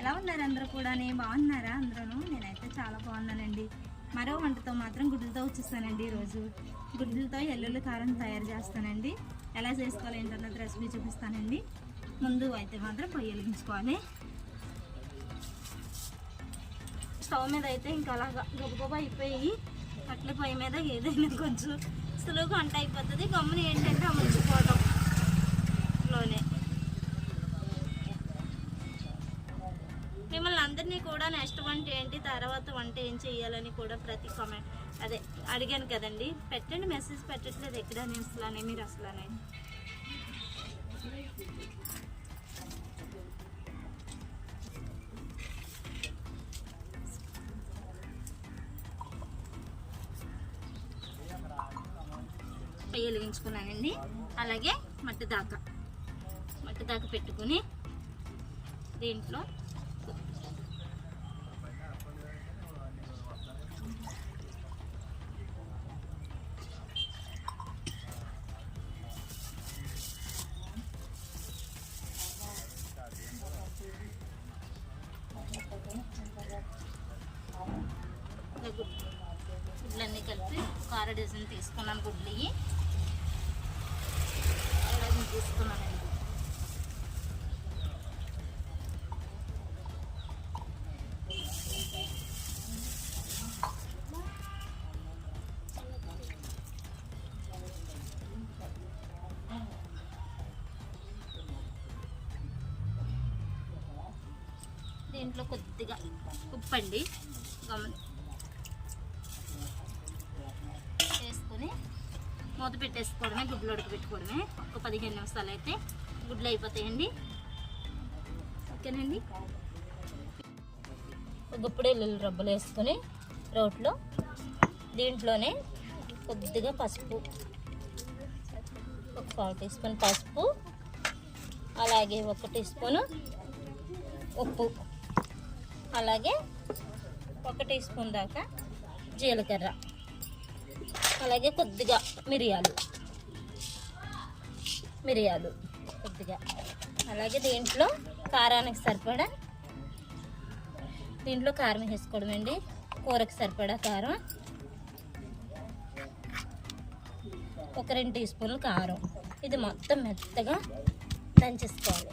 ఎలా ఉన్నారు అందరూ కూడా? బాగున్నారా అందరూ? నేనైతే చాలా బాగున్నానండి. మరో వంటతో మాత్రం గుడ్లతో వచ్చేస్తానండి. ఈరోజు గుడ్లతో ఎల్లుల్లి కారం తయారు చేస్తానండి. ఎలా చేసుకోవాలి ఏంటన్నది రెసిపీ చూపిస్తానండి. ముందు అయితే మాత్రం పొయ్యి వెలిగించుకోవాలి. స్టవ్ మీద అయితే ఇంకా అలాగా గబగబా అయిపోయి కట్ల పొయ్యి మీద ఏదైనా కొంచెం సులువుగా వంట అయిపోతుంది. గమ్ముని ఏంటంటే అమర్చిపోవడంలోనే మిమ్మల్ని అందరినీ కూడా నెక్స్ట్ వంట ఏంటి, తర్వాత వంట ఏం చేయాలని కూడా ప్రతి కామెంట్ అడిగాను కదండి. పెట్టండి, మెసేజ్ పెట్టట్లేదు ఎక్కడ నేను అసలు మీరు అసలు పొయ్యి వెలిగించుకున్నానండి. అలాగే మట్టి దాకా పెట్టుకుని దీంట్లో గుడ్లన్నీ కలిపి ఒక 6 డజన్ తీసుకున్నాను. గుడ్లు తీసుకున్నానండి. దీంట్లో కొద్దిగా ఉప్పు అండి వేసుకొని మూత పెట్టేసుకోవడమే, గుడ్లు ఉడకబెట్టుకోవడమే. ఒక 15 నిమిషాలు అయితే గుడ్లు అయిపోతాయండి. ఓకేనండి. గుప్పుడు ఎల్లుల్లి రబ్బలు వేసుకొని రోట్లో దీంట్లోనే కొద్దిగా పసుపు, ఒక 1/4 టీ స్పూన్ పసుపు, అలాగే 1 టీ స్పూను ఉప్పు, అలాగే 1 టీ స్పూన్ దాకా జీలకర్ర, అలాగే కొద్దిగా మిరియాలు కొద్దిగా, అలాగే దీంట్లో కారానికి సరిపడా దీంట్లో కారం వేసుకోవడం అండి. కూరకు సరిపడా కారం, ఒక 2 టీ స్పూన్లు కారం. ఇది మొత్తం మెత్తగా దంచేసుకోవాలి.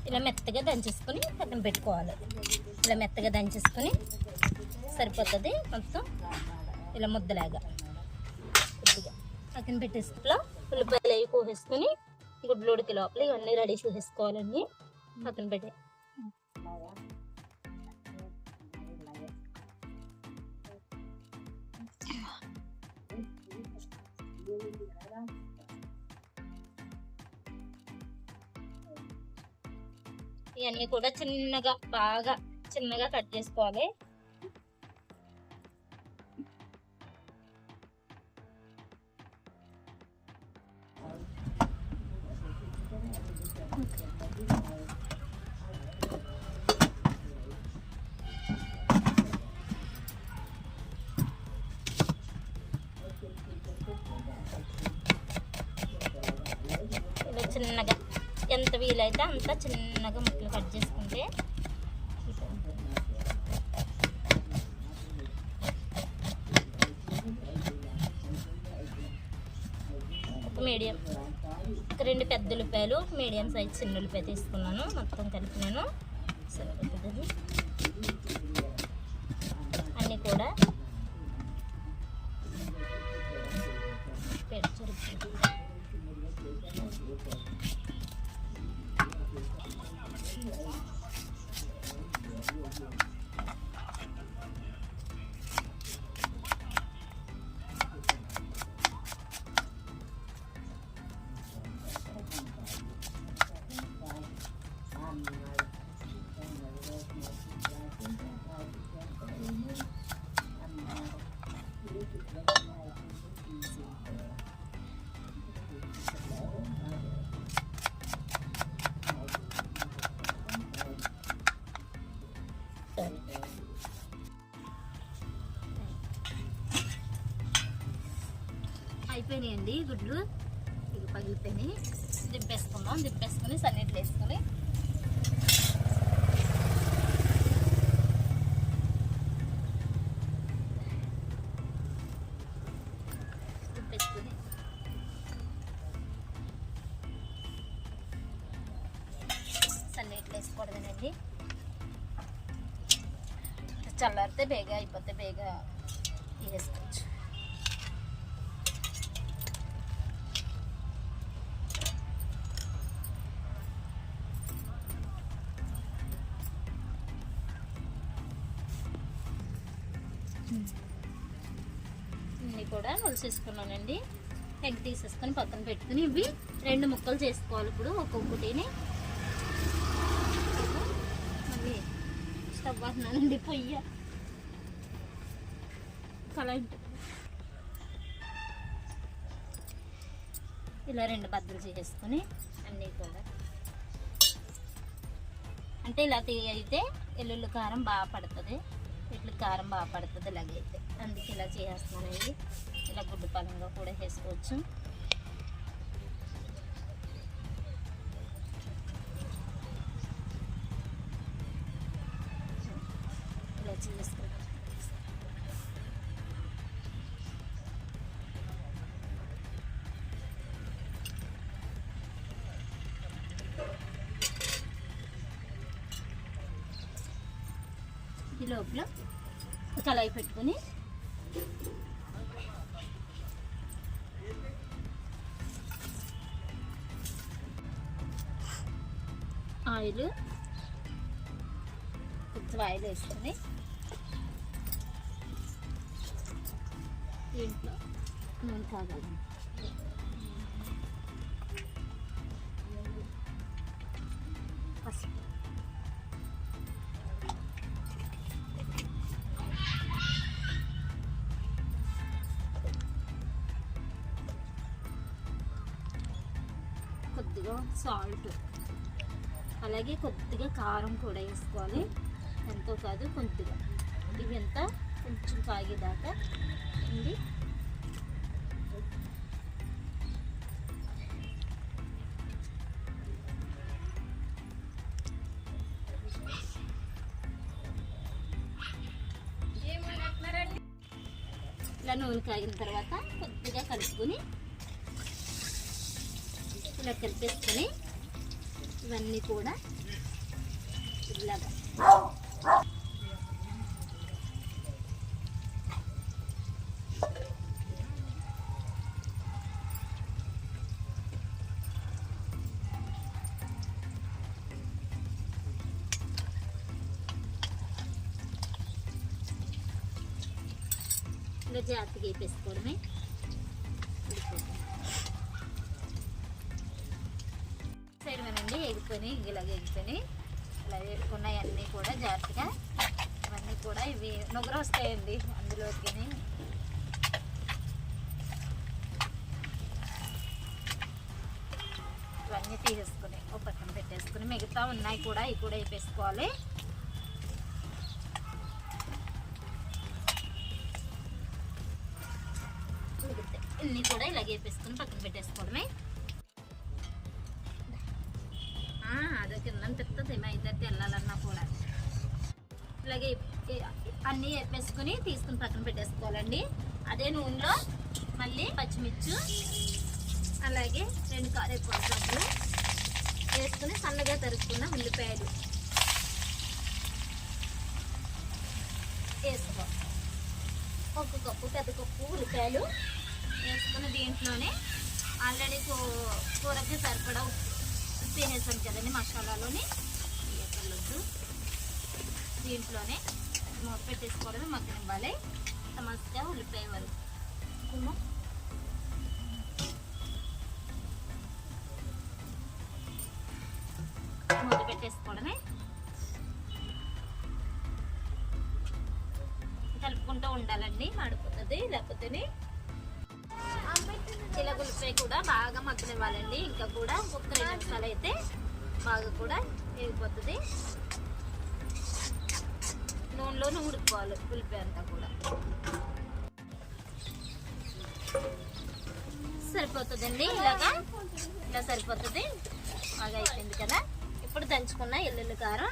ఇలా మెత్తగా దంచేసుకొని పక్కన పెట్టుకోవాలి. ఇలా మెత్తగా దంచేసుకొని సరిపోతుంది. మొత్తం ఇలా ముద్దలాగా కొద్దిగా పక్కన పెట్టేసుకులో ఉల్లిపాయలు అవి కోసేసుకొని గుడ్లు ఉడికి లోపల ఇవన్నీ రెడీ చేసేసుకోవాలండి. పక్కన పెట్టే ఇవన్నీ కూడా బాగా చిన్నగా కట్ చేసుకోవాలి. ఇలా చిన్నగా ఎంత వీలైతే అంత చిన్నగా ముక్కలు కట్ చేసుకుంటే ఒక మీడియం, ఒక 2 పెద్ద ఉల్లిపాయలు, మీడియం సైజ్ చిన్న ఉల్లిపాయ తీసుకున్నాను. మొత్తం కలిపి నేను సరిపోతుంది. అన్నీ కూడా అయిపోయినాయండి గుడ్లు, ఇవి పగిలిపోయినాయి. దింపేసుకున్నాం. దింపేసుకుని సన్నీళ్ళు వేసుకొని దింపేసుకుని సన్నీళ్ళు వేసుకోవడమేనండి. చల్లారితే బేగా అయిపోతే బేగా వేసుకోవచ్చు. ఇన్ని కూడా ఒలిసేసుకున్నానండి. ఎగ్ తీసేసుకొని పక్కన పెట్టుకుని ఇవి 2 ముక్కలు చేసుకోవాలి. ఇప్పుడు ఒక్కొక్కటిని మళ్ళీ స్టవ్ అంటున్నానండి, పొయ్య కళాయి ఇలా 2 బద్దలు చేసేసుకొని అన్నీ కూడా అంటే ఇలా అయితే ఎల్లుల్లి కారం బాగా పడుతుంది, ఇట్లా కారం బాగా పడుతుంది ఇలాగైతే. అందుకే ఇలా చేస్తున్నానండి. ఇలా గుడ్డు పలంగా కూడా చేసుకోవచ్చు. ఇలా చేసుకుంటాం. ఈ లోపల కళాయి పెట్టుకొని ఆయిల్ కొంచెం ఆయిల్ వేసుకొని దీంట్లో నూనె కాగాలి. పసుపు, కొద్దిగా సాల్ట్, అలాగే కొద్దిగా కారం కూడా వేసుకోవాలి. ఎంతో కాదు, కొద్దిగా. ఇవంతా కొంచెం కాగేదాకా ఉంది. ఇలా నూనె కాగిన తర్వాత కొద్దిగా కలుపుకొని ఇలా కలిపేసుకొని ఇవన్నీ కూడా ఇలాగా ఇలా జాగ్రత్తగా వేపేసుకోవడమే. సరిమేనండి, ఎగిపోయి ఇలాగ ఎగిపోయి ఇలా వేసుకున్నాయి అన్నీ కూడా జాగ్రత్తగా. ఇవన్నీ కూడా ఇవి నుగ్గురు వస్తాయండి అందులోకి. ఇవన్నీ తీసేసుకుని ఒక పక్కన పెట్టేసుకుని మిగతా ఉన్నాయి కూడా ఇవి కూడా వేపేసుకోవాలి. ఇన్ని కూడా ఇలాగే వేపేసుకుని పక్కన పెట్టేసుకోవడమే. అదే కింద తిప్పుతుంది మైదకి వెళ్ళాలన్నా కూడా. ఇలాగే అన్నీ వేపేసుకుని తీసుకుని పక్కన పెట్టేసుకోవాలండి. అదే నూనెలో మళ్ళీ పచ్చిమిర్చి అలాగే 2 కరివేపాకులు వేసుకుని సన్నగా తరుక్కున్న ఉల్లిపాయలు వేసుకోవాలి. 1 కప్పు పెద్ద కప్పు ఉల్లిపాయలు వేసుకుని దీంట్లోనే ఆల్రెడీ కూరకి సరిపడా ఉప్పు వేసాను కదండి మసాలాలోని. ఎక్కర్లొద్దు, దీంట్లోనే మూత పెట్టేసుకోవడమే, మగ్గనివ్వాలి. టమాటా ఉల్లిపాయ వరకు మూత పెట్టేసుకోవడమే. కలుపుకుంటూ ఉండాలండి, మాడిపోతుంది లేకపోతే. ఇలా ఉల్లిపాయ కూడా బాగా మగ్గనివ్వాలండి. ఇంకా కూడా ఒక 2 నిమిషాలు అయితే బాగా కూడా వేగిపోతుంది. నూనెలోనే ఉడుకోవాలి ఉల్లిపాయ అంతా కూడా. సరిపోతుందండి. ఇలా సరిపోతుంది. బాగా అయిపోయింది కదా. ఇప్పుడు దంచుకున్న ఎల్లుల్లి కారం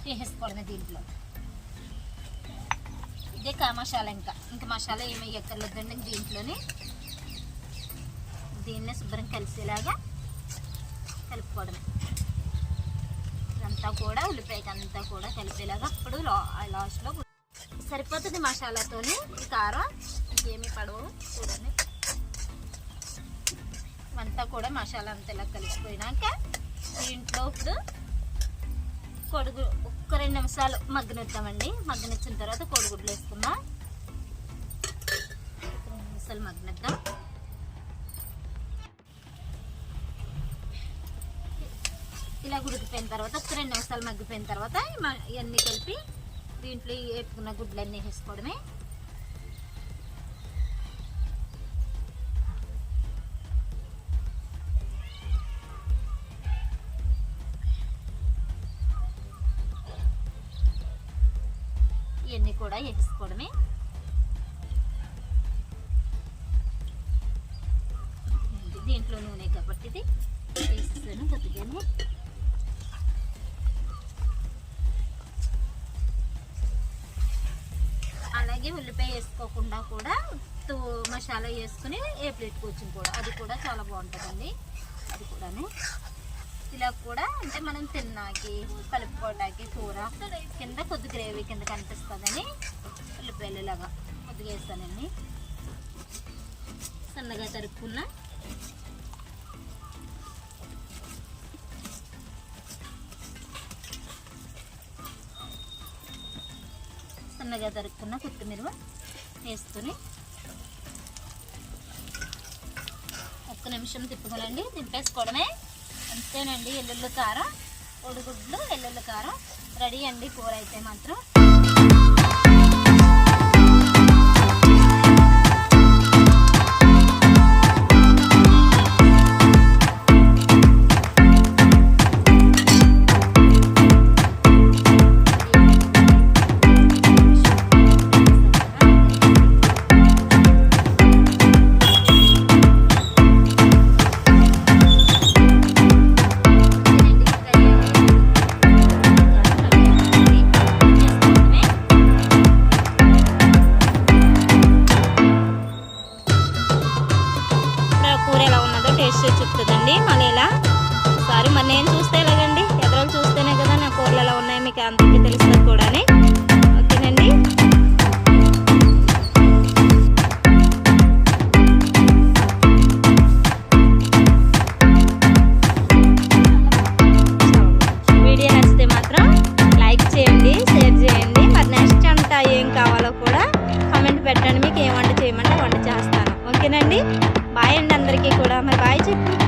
వేసేసుకోవడమే దీంట్లో. ఇదే మసాలా. ఇంకా మసాలా ఏమీ ఎక్కర్లేదండి. దీంట్లోనే దీన్నే శుభ్రం కలిసేలాగా కలుపుకోవడమే. ఇదంతా కూడా ఉల్లిపాయకి అంతా కూడా కలిపేలాగా. అప్పుడు లాస్ట్లో సరిపోతుంది మసాలాతోని. ఈ కారం ఇంకేమీ పడవు చూడండి. అంతా కూడా మసాలా అంతా ఇలా కలిసిపోయినాక దీంట్లో ఇప్పుడు కోడిగుడ్డు ఒక్క 2 నిమిషాలు మగ్గనిద్దామండి. మగ్గనిచ్చిన తర్వాత కోడిగుడ్లు వేసుకుందాం. 2 నిమిషాలు మగ్గనిద్దాం. ఇలా ఉడికిపోయిన తర్వాత ఒక 2 నిమిషాలు మగ్గిపోయిన తర్వాత ఇవన్నీ కలిపి దీంట్లో వేపుకున్న గుడ్లన్నీ వేసుకోవడమే. ఇవన్నీ కూడా వేసుకోవడమే. దీంట్లో నూనె కాబట్టి ఇది వేసేసాను కొద్దిగానే. అలాగే ఉల్లిపాయ వేసుకోకుండా కూడా మసాలా వేసుకుని ఏ ప్లేట్ కూర్చుని కూడా అది కూడా చాలా బాగుంటుందండి. అది కూడా ఇలా కూడా అంటే మనం తిన్నాకి కలుపుకోవడానికి కూర కింద కొద్ది గ్రేవీ కింద కనిపిస్తుందని ఉల్లిపాయలు ఇలాగా కొద్దిగా వేస్తానండి. సన్నగా తరుక్కున్న కొత్తిమీర వేసుకొని 1 నిమిషం తిప్పుకోవాలండి. దింపేసుకోవడమే. అంతేనండి. ఎల్లుల్లి కారం, కోడిగుడ్లు, ఎల్లుల్లి కారం రెడీ అండి. కూర అయితే మాత్రం టేస్ట్ చెప్తుందండి. మళ్ళీ ఇలా ఒకసారి మరి నేను చూస్తే ఎలాగండి, ఎదురు చూస్తేనే కదా నా కూరలు ఎలా ఉన్నాయి మీకు అందరికీ తెలుస్తుంది కూడా. ఓకేనండి. వీడియో నచ్చితే మాత్రం లైక్ చేయండి, షేర్ చేయండి. మరి నెక్స్ట్ అంతా ఏం కావాలో కూడా కామెంట్ పెట్టండి. మీకు ఏం వంట చేయమంటే వంట చేస్తాను. ఓకేనండి. బాయ్ అండి అందరికీ కూడా. మరి బాయ్ చెప్పు.